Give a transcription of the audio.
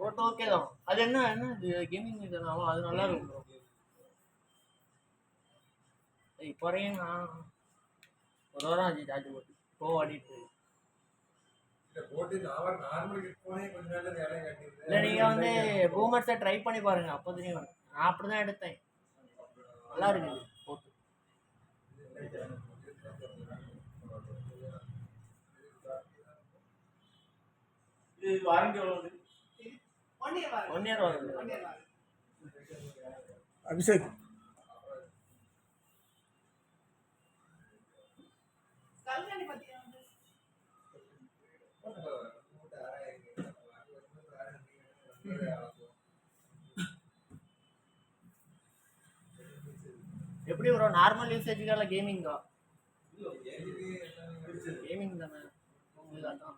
போட்டு ஓகே தான். அது என்ன என்ன இது கேமிங் இதுனாலும் அது நல்லா இருக்கும் ப்ரோ. இப்போ வரையும் நான் ஒரு வாரம் ஆச்சு சார்ஜ் போட்டு இப்போ ஓடிட்டு. இல்லை நீங்கள் வந்து பூமர்ஸை ட்ரை பண்ணி பாருங்க, அப்போ தெரியும். நான் அப்படி தான் எடுத்தேன், நல்லா இருக்குது போட்டு. இது வாரண்டி எவ்வளவு? 1 year வருது. அபிஷேக் எப்படி ப்ரோ நார்மல் யூசேஜுக்கால கேமிங்கா? கேமிங் தானே உங்களுக்கு அதான்.